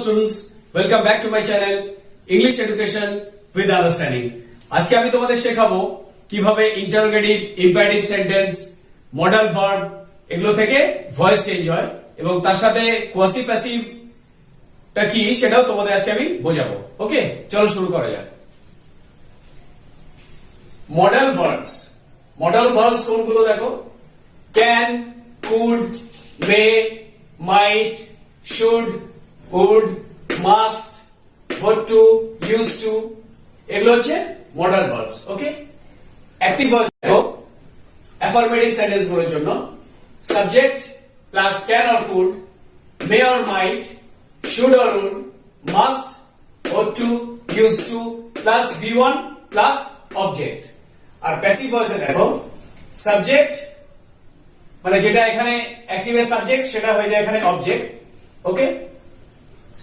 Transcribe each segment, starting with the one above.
Students, welcome back to my channel English education with understanding. আজকে আমি তোমাদের শেখাবো কিভাবে interrogative, imperative sentence, modal verb এগুলো থেকে ভয়েস চেঞ্জ হয় এবং তার সাথে কোয়াসি প্যাসিভ টা কি সেটাও তোমাদের আজকে আমি বোঝাবো। ওকে, চলো শুরু করা যাক। মডাল ভার্বস, মডাল ভার্বস কোনগুলো দেখো? Can, could, may, might, should, would, must, ought to, used to, এগুলো হচ্ছে modal verbs. Okay, active verbs দেখো অ্যাফার্মেটিভ সেন্টেন্স গুলোর জন্য subject plus can or could, may or might, should or would, must, ought to, used to plus V1 plus object. আর passive ভয়েসে দেখো subject মানে যেটা এখানে অ্যাক্টিভের সাবজেক্ট সেটা হয়ে যায় এখানে object. Okay,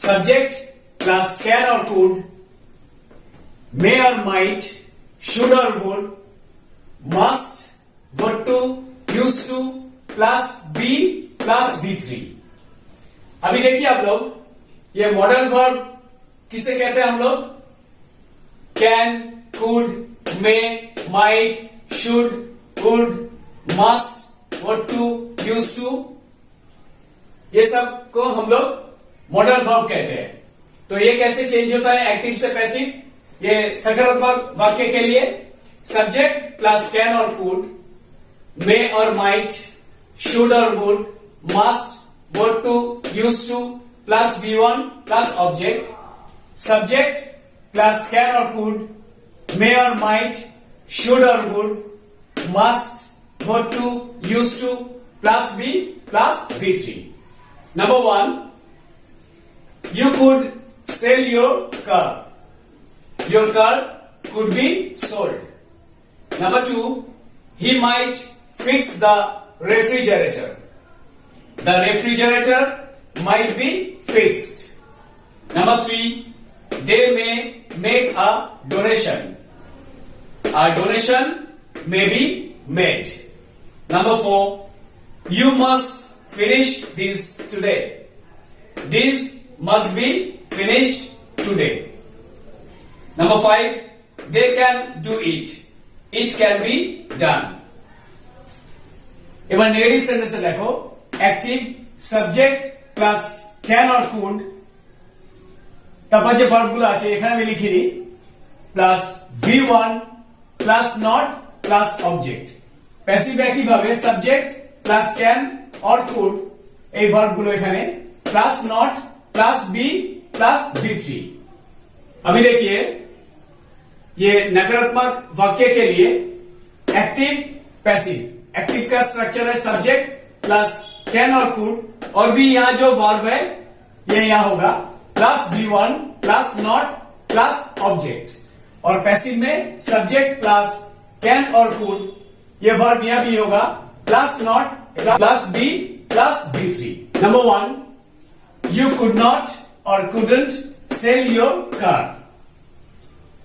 subject plus can or could, may or might, should or would, must, ought to, used to plus be plus V3। अभी देखिए आप लोग ये मॉडल वर्ब किसे कहते हैं हम लोग? Can, could, may, might, should, would, must, ought to, used to, ये सब को हम लोग मॉडल वर्ब कहते हैं। तो ये कैसे चेंज होता है एक्टिव से पैसिव? ये सकारात्मक वाक्य के लिए सब्जेक्ट प्लस कैन और कुड, मे और माइट, शुड और would, must, ought to, use to plus V1 plus object. Subject plus can और कुड, मे और माइट, शुड और would, must, ought to, use to plus B plus V3। Number 1, you could sell your car. Your car could be sold. Number 2, he might fix the refrigerator. The refrigerator might be fixed. Number 3, they may make a donation. A donation may be made. Number 4, you must finish this today. This must be finished today. Number 5, they can do it. It can be done. এবার negative সেন্টেন্সে দেখো active subject plus can or could, তারপর যে ভার্বগুলো আছে এখানে আমি লিখে দিই plus V1 plus not plus object. Passive একইভাবে subject plus can or could এই ভার্বগুলো এখানে plus not plus be plus V3। अभी देखिए ये नकारात्मक वाक्य के लिए एक्टिव पैसिव, एक्टिव का स्ट्रक्चर है सब्जेक्ट प्लस कैन और कुड, और भी यहां जो वर्ब है ये यहां होगा plus V1 plus not plus object. और पैसिव में सब्जेक्ट प्लस कैन और कुड, ये वर्ब यहां भी होगा plus not plus be plus V3। Number 1, you could not or couldn't sell your car.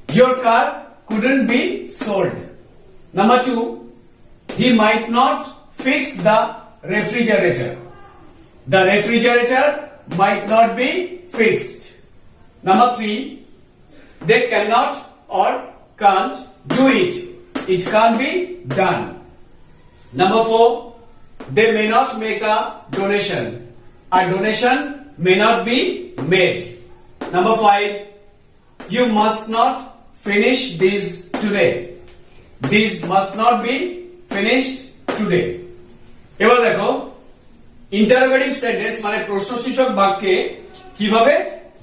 Your car couldn't be sold. Number 2, he might not fix the refrigerator. The refrigerator might not be fixed. Number 3, they cannot or can't do it. It can't be done. Number 4, they may not make a donation. A donation may not be made. Number 5, you must not finish this today. This must not be finished today. এবার দেখো interrogative sentence মানে প্রশ্নসূচক বাক্যে কিভাবে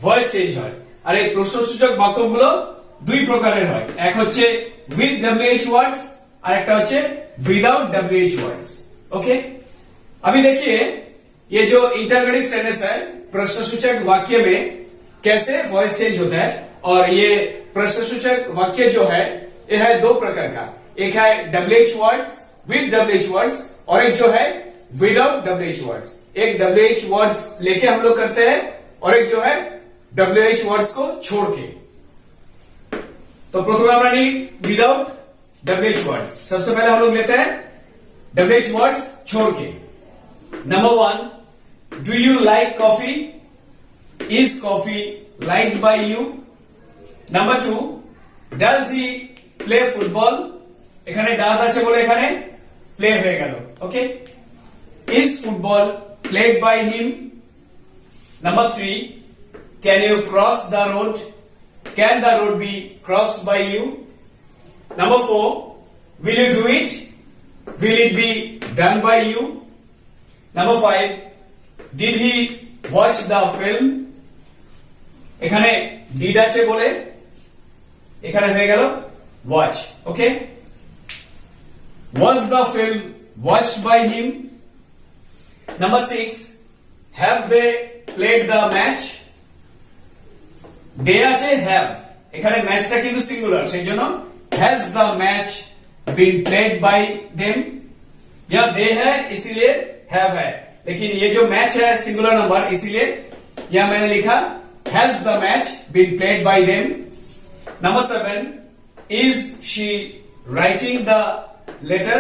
voice change হয়। আর এই প্রশ্নসূচক বাক্যগুলো দুই প্রকারের হয়, এক হচ্ছে উইথ WH ওয়ার্ডস আর একটা হচ্ছে উইদাউট WH ওয়ার্ডস। ओके, अभी देखिए ये जो इंटरगेटिव सेंटेंस है प्रश्नसूचक वाक्य में कैसे वॉइस चेंज होता है। और ये प्रश्नसूचक वाक्य जो है ये है दो प्रकार का, एक है WH words with WH words और एक जो है विदाउट WH वर्ड्स। एक WH वर्ड्स लेके हम लोग करते हैं और एक जो है WH वर्ड्स को छोड़ के। तो प्रथम আমরা নিই विदाउट WH वर्ड्स। सबसे पहले हम लोग लेते हैं WH वर्ड्स छोड़ के। Number 1, do you like coffee? Is coffee liked by you? Number 2, does he play football? এখানে does আছে বলে এখানে play হয়ে গেল। ওকে, is football played by him? Number 3, can you cross the road? Can the road be crossed by you? Number 4, will you do it? Will it be done by you? Number 5, did he watch the film? এখানে did আছে বলে এখানে হয়ে গেল watch. Okay, was the film watched by him? Number 6, have they played the match? they আছে have, এখানে ম্যাচটা কিন্তু সিঙ্গুলার, সেই জন্য has the match been played by them? या they है इसीलिए have है, लेकिन ये जो मैच है सिंगुलर नंबर, इसीलिए यह मैंने लिखा has the match been played by them? Number 7, is she writing the letter?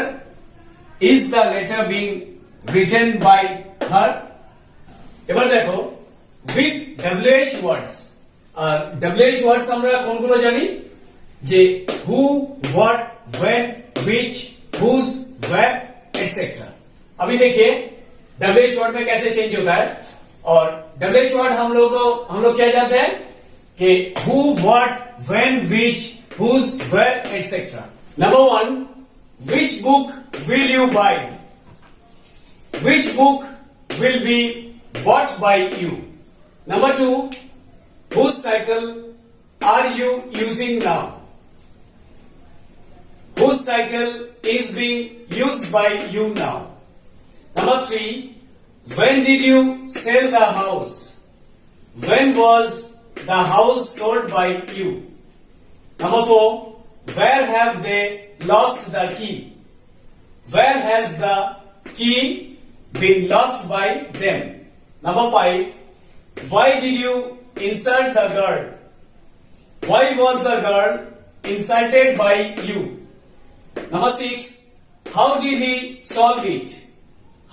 Is the letter being written by her? এবার দেখো with WH words, R WH words আমরা কোনগুলো জানি, যে who, what, when, which, whose, where, etc. अभी देखिए WH word में कैसे चेंज होता है, और WH वर्ड हम लोग क्या जानते हैं कि who, what, when, which, whose, where, etc. Number 1, which book will you buy? Which book will be bought by you? Number 2, whose cycle are you using now? Whose cycle is being used by you now? Number 3, when did you sell the house? When was the house sold by you? Number 4, where have they lost the key? Where has the key been lost by them? Number 5, why did you insult the girl? Why was the girl insulted by you? Number 6, how did he solve it?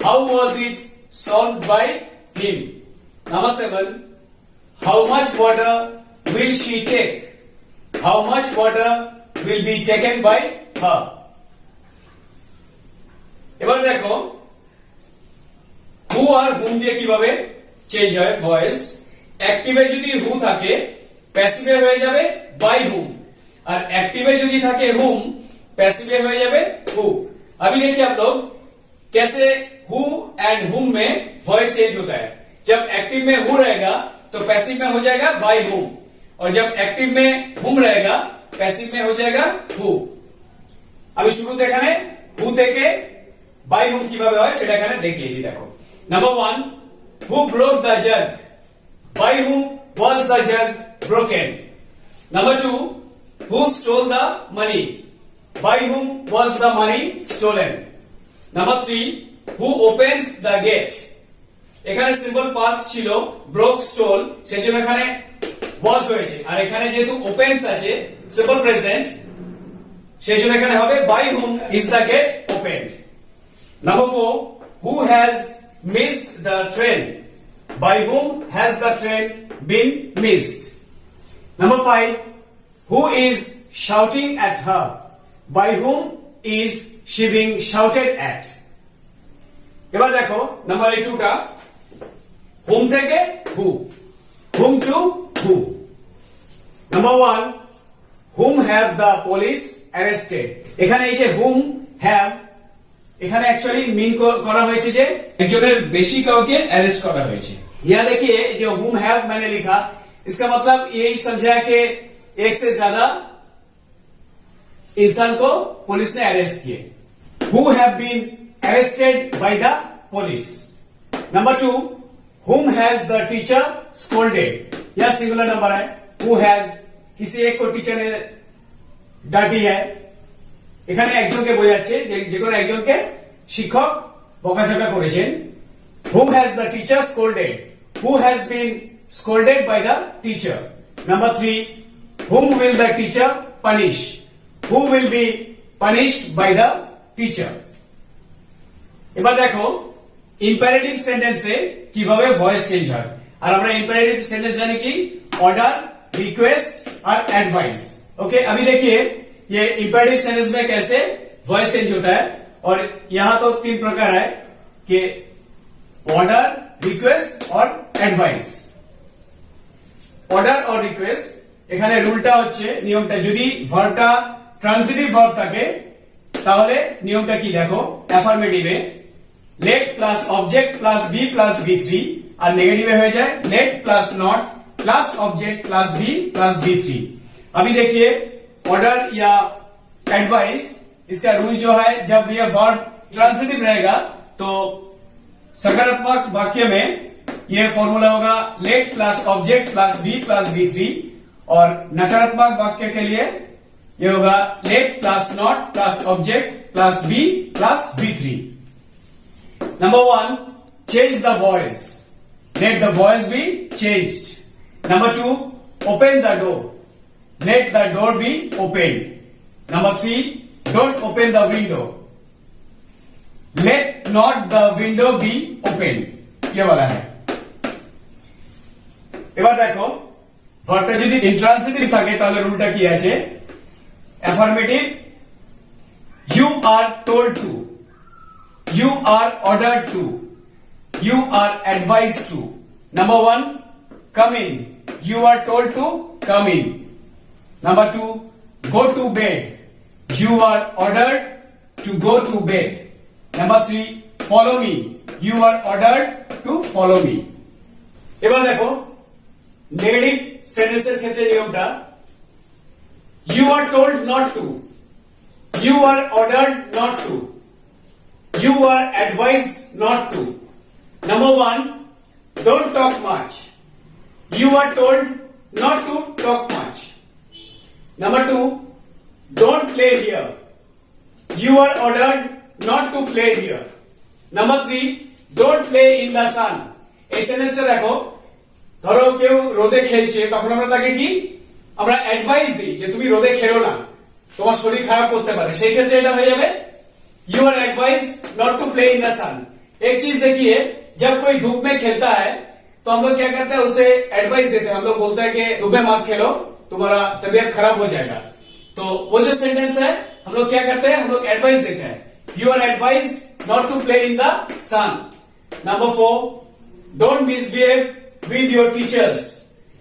How was it solved by him? Number 7, how much water will she take? How much water will be taken by her? এবার দেখো who R whom দিয়ে কিভাবে change হয় voice. অ্যাক্টিভে যদি who থাকে, প্যাসিভে হয়ে যাবে by whom, और एक्टिव में যদি থাকে whom, पैसिव में हो जाए who। अभी देखिए आप लोग कैसे who एंड whom में वॉइस चेंज होता है। जब एक्टिव में who रहेगा तो पैसिव में हो जाएगा by whom, और जब एक्टिव में whom रहेगा पैसिव में हो जाएगा who। अभी शुरू এখানে who থেকে by whom কিভাবে হয় সেটা এখানে দেখিয়েছি। দেখো number 1, who broke the jug? By whom was the jug broken? Number 2, who stole the money? By whom was the money stolen? Number 3, who opens the gate? এখানে সিম্পল পাস্ট ছিল broke, stole, সেজন্য এখানে was হয়েছে, আর এখানে যেহেতু opens আছে simple present, সেজন্য এখানে হবে by whom is the gate opened. Number 4, who has missed the train? By whom has the train been missed? Number 5, who is shouting at her? By whom is she being shouted at? এবার দেখো number 2টা whom থেকে who, whom to who. Number 1, whom have the police arrested? এখানে এই যে whom have, এখানে actually মিন করা হয়েছে যে একজনের বেশি কাউকে অ্যারেস্ট করা হয়েছে। यहाँ देखिए जो whom have मैंने लिखा, इसका मतलब यही समझा कि एक से ज्यादा इंसान को पुलिस ने अरेस्ट किए। Who have been arrested by the police? Number 2, whom has the teacher scolded? यह सिंगुलर नंबर है। Who has, किसी एक को टीचर ने डांटी है, এখানে একজনকে বোঝাচ্ছে যে কোনো একজনকে শিক্ষক বকাঝকা করেছেন। Whom has the teacher scolded? Who has been scolded by the teacher? Number 3, whom will the teacher punish? Who will be punished by the teacher? এবার দেখো ইম্পারেটিভ সেন্টেন্সে কিভাবে ভয়েস চেঞ্জ হয়। আর আমরা ইম্পারেটিভ सेंटेंस জানি কি ऑर्डर रिक्वेस्ट और advice. Okay, अभी देखिए ये इंपेरेटिव सेंटेंस में कैसे वॉइस चेंज होता है, और यहां तो 3 प्रकार है कि ऑर्डर, रिक्वेस्ट और एडवाइस। ऑर्डर और रिक्वेस्ट এখানে রুলটা হচ্ছে, নিয়মটা, যদি ভার্বটা ট্রান্সিটিভ ভার্ব থাকে তাহলে নিয়মটা কি দেখো, অ্যাফার্মেটিভে let plus object plus be plus V3 और नेगेटिव हो जाए let plus not plus object plus be plus V3। अभी देखिए ऑर्डर या एडवाइस, इसका रूल जो है, जब यह वर्ब ट्रांसिटिव रहेगा तो सकारात्मक वाक्य में यह फॉर्मूला होगा let plus object plus be plus V3, और नकारात्मक वाक्य के लिए यह होगा let plus not plus object plus be plus V3। Number 1, change the voice. Let the voice be changed. Number 2, open the door. Let the door be opened. Number 3, don't open the window. Let not the window be opened. ये वाला है। এবার দেখো ভার্বটা যদি intransitive থাকে তাহলে রুলটা কি আছে, affirmative you are told to, you are ordered to, you are advised to। Number 1, come in, you are told to come in। Number 2, go to bed, you are ordered to go to bed। Number 3, follow me, you are ordered to follow me। এবার দেখো negative সেন্টেন্সের ক্ষেত্রে নিয়মটা, you are told not to, you are ordered not to, you are advised not to। Number 1, don't talk much, you are told not to talk much। Number 2, don't play here, you are ordered not to play here। Number 3, don't play in the sun। এই সেন্টেন্সটা দেখো, ধরো কেউ রোদে খেলছে, তখন আমরা তাকে কি, আমরা অ্যাডভাইস দিই যে তুমি রোদে খেলো না, তোমার শরীর খারাপ করতে পারে, সেই ক্ষেত্রে এটা হয়ে যাবে You are advised not to play in the sun। एक चीज देखिए, जब कोई धूप में खेलता है तो हम लोग क्या करते हैं, उसे एडवाइस देते हैं, हम लोग बोलते हैं कि धूप में मत खेलो, तुम्हारा तबीयत खराब हो जाएगा। तो वो जो सेंटेंस है, हम लोग क्या करते हैं, हम लोग एडवाइस देते हैं, You are advised not to play in the sun। Number 4, don't misbehave with your teachers,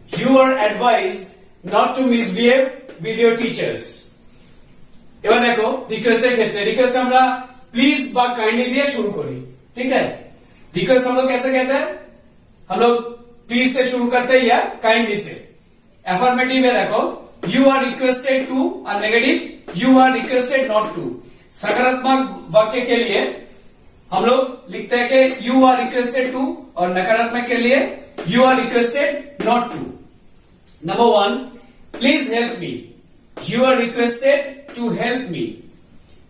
You are advised not to misbehave with your teachers। এবার দেখো রিকোয়েস্টের ক্ষেত্রে, रिक्वेस्ट আমরা प्लीज বা काइंडली দিয়ে शुरू करी, ठीक है। रिक्वेस्ट हम लोग कैसे कहते हैं, हम लोग प्लीज से शुरू करते हैं या काइंडली से। एफर्मेटिव में देखो यू आर रिक्वेस्टेड टू, और negative you are requested not to. सकारात्मक वाक्य के लिए हम लोग लिखते हैं कि यू आर रिक्वेस्टेड टू, और नकारात्मक के लिए you are requested not to. Number 1, please help me, you are requested to help me।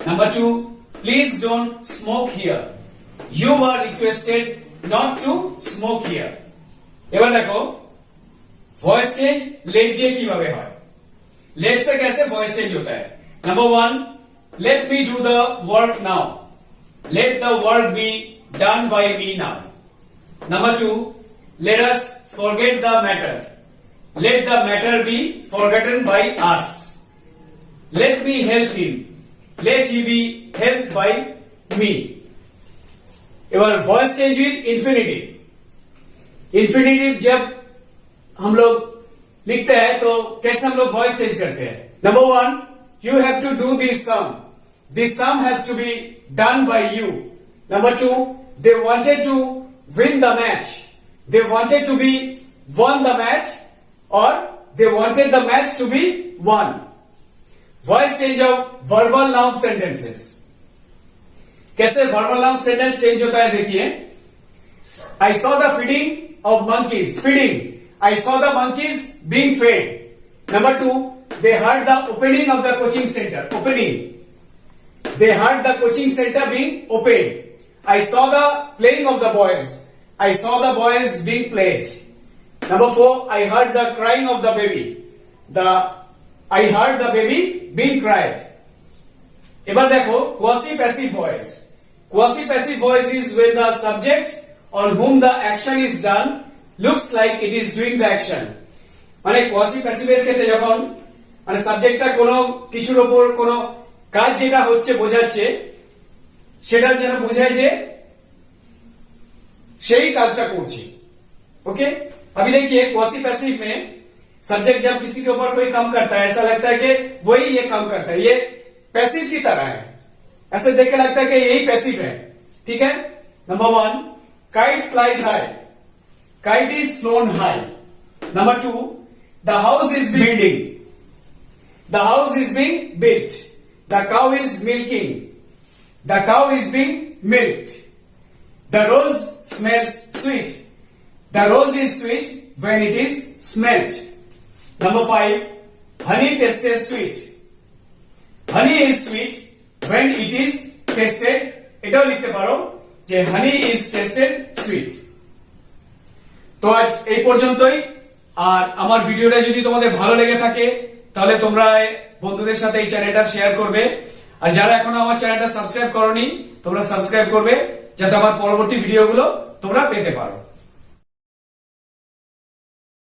Number 2, please don't smoke here, you are requested not to smoke here। এবার দেখো voice change late দিয়ে কিভাবে হয়, late से कैसे voice change होता है। Number 1, let me do the work now, let the work be done by me now। Number 2, let us forget the matter, let the matter be forgotten by us। Let me help him, let he be helped by me। एबार voice change with infinitive. Infinitive जब हम लोग लिखते हैं तो कैसे हम लोग वॉइस चेंज करते हैं। Number 1, you have to do this sum, this sum has to be done by you। Number 2, they wanted to win the match, they wanted to be won the match, or they wanted the match to be won। Voice change of verbal noun sentences, कैसे verbal noun sentence change होता है देखिए। I saw the feeding of monkeys, feeding, I saw the monkeys being fade. Number 2, they heard the opening of the coaching centre, opening, they heard the coaching centre being open. I saw the playing of the boys, I saw the boys being played. Number 4, I heard the crying of the baby, I heard the baby being cried। এবার দেখো quasi passive voice। Quasi passive voice is when the subject on whom the action is done looks like it is doing the action. মানে quasi প্যাসিভের ক্ষেত্রে যখন মানে সাবজেক্টটা কোনো কিছুর উপর কোনো কাজ যেটা হচ্ছে বোঝাচ্ছে সেটা যেন বোঝায় যে সেই কাজটা করছি। ओके, अभी देखिए क्वासी पैसिव में सब्जेक्ट जब किसी के ऊपर कोई काम करता है ऐसा लगता है कि वही ये काम करता है, ये पैसिव की तरह है, ऐसे देख के लगता है कि यही पैसिव है। ठीक है, number 1 kite flies high, kite is flown high. Number 2 the house is building, the house is being built, the cow is milking, the cow is being milked, the rose smells sweet, the rose is sweet when it is smelt. Number 5 honey tastes sweet, honey is sweet when it is tasted, এটাও লিখতে পারো যে honey is tasted sweet। তো আজ এই পর্যন্তই। আর আমার ভিডিওটা যদি তোমাদের ভালো লেগে থাকে তাহলে তোমরা বন্ধুদের সাথে এই চ্যানেলটা শেয়ার করবে, আর যারা এখনো আমার চ্যানেলটা সাবস্ক্রাইব করোনি তোমরা সাবস্ক্রাইব করবে যাতে আমার পরবর্তী ভিডিওগুলো তোমরা পেতে পারো।